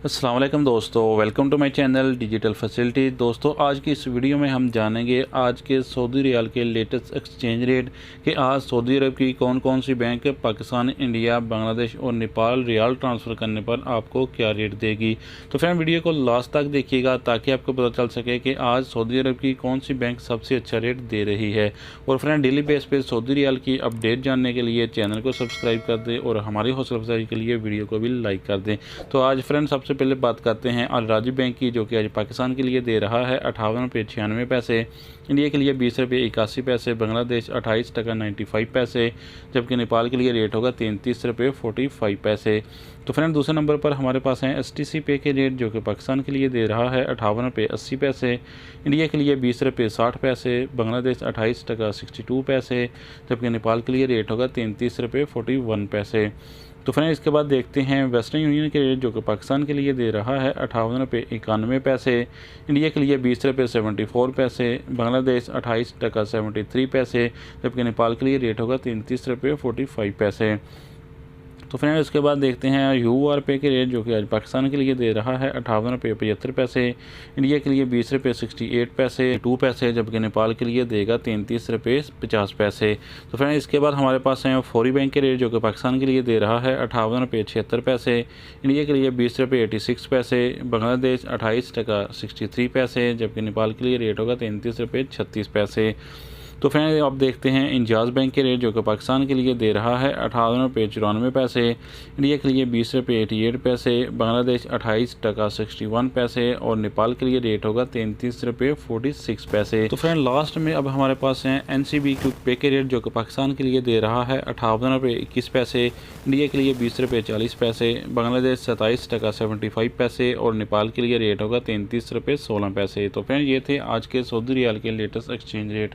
अस्सलाम वालेकुम दोस्तों, welcome to my channel digital facility. दोस्तों, आज की इस वीडियो में हम जानेंगे आज के सऊदी रियाल के लेटेस्ट एक्सचेंज रेट कि आज सऊदी अरब की कौन कौन सी बैंक पाकिस्तान, इंडिया, बांग्लादेश और नेपाल रियाल ट्रांसफ़र करने पर आपको क्या रेट देगी। तो फ्रेंड, वीडियो को लास्ट तक देखिएगा ताकि आपको पता चल सके कि आज सऊदी अरब की कौन सी बैंक सबसे अच्छा रेट दे रही है। और फ्रेंड, डेली बेस पे सऊदी रियाल की अपडेट जानने के लिए चैनल को सब्सक्राइब कर दें और हमारी हौसला अफजाई के लिए वीडियो को भी लाइक कर दें। तो आज फ्रेंड सबसे पहले बात करते हैं अल राजी बैंक की, जो कि आज पाकिस्तान के लिए दे रहा है 58 रुपये 96 पैसे, इंडिया के लिए 20 रुपये 81 पैसे, बांग्लादेश 28 टका 95 पैसे, जबकि नेपाल के लिए रेट होगा 33 रुपये 45 पैसे। तो फ्रेंड, दूसरे नंबर पर हमारे पास हैं STC पे के रेट, जो कि पाकिस्तान के लिए दे रहा है 58 रुपये 80 पैसे, इंडिया के लिए 20 रुपये 60 पैसे, बांग्लादेश 28 टका 62 पैसे, जबकि नेपाल के लिए रेट होगा 33 रुपये 41 पैसे। तो फ्रेंड, इसके बाद देखते हैं वेस्टर्न यूनियन के रेट, जो कि पाकिस्तान के लिए दे रहा है 58 रुपये 91 पैसे, इंडिया के लिए 20 रुपये 74 पैसे, बांग्लादेश 28 टका 73 पैसे, जबकि नेपाल के लिए रेट होगा 33 रुपये 45 पैसे। तो फ्रेंड, इसके बाद देखते हैं UR पे के रेट, जो कि आज पाकिस्तान के लिए दे रहा है 58 रुपये 75 पैसे, इंडिया के लिए 20 रुपये 68 पैसे 2 पैसे, जबकि नेपाल के लिए देगा 33 रुपये 50 पैसे। तो फ्रेंड, इसके बाद हमारे पास हैं फौरी बैंक के रेट, जो कि पाकिस्तान के लिए दे रहा है 58 रुपये 76 पैसे, इंडिया के लिए 20 रुपये 86 पैसे, बांग्लादेश 28 टका 63 पैसे, जबकि नेपाल के लिए रेट होगा 33 रुपये 36 पैसे। तो फ्रेंड, अब देखते हैं इंजाज बैंक के रेट, जो कि पाकिस्तान के लिए दे रहा है 58 रुपये 94 पैसे, इंडिया के लिए 20 रुपये 88 पैसे, बांग्लादेश 28 टका 61 पैसे और नेपाल के लिए रेट होगा 33 रुपये 46 पैसे। तो फ्रेंड, लास्ट में अब हमारे पास हैं NCB क्विक पे के रेट, जो कि पाकिस्तान के लिए दे रहा है 58 रुपये 21 पैसे, इंडिया के लिए 20 रुपये 40 पैसे, बांग्लादेश 27 टका 75 पैसे और नेपाल के लिए रेट होगा 33 रुपये 16 पैसे। तो फ्रेंड, ये थे आज के सऊदी रियाल के लेटेस्ट एक्सचेंज रेट।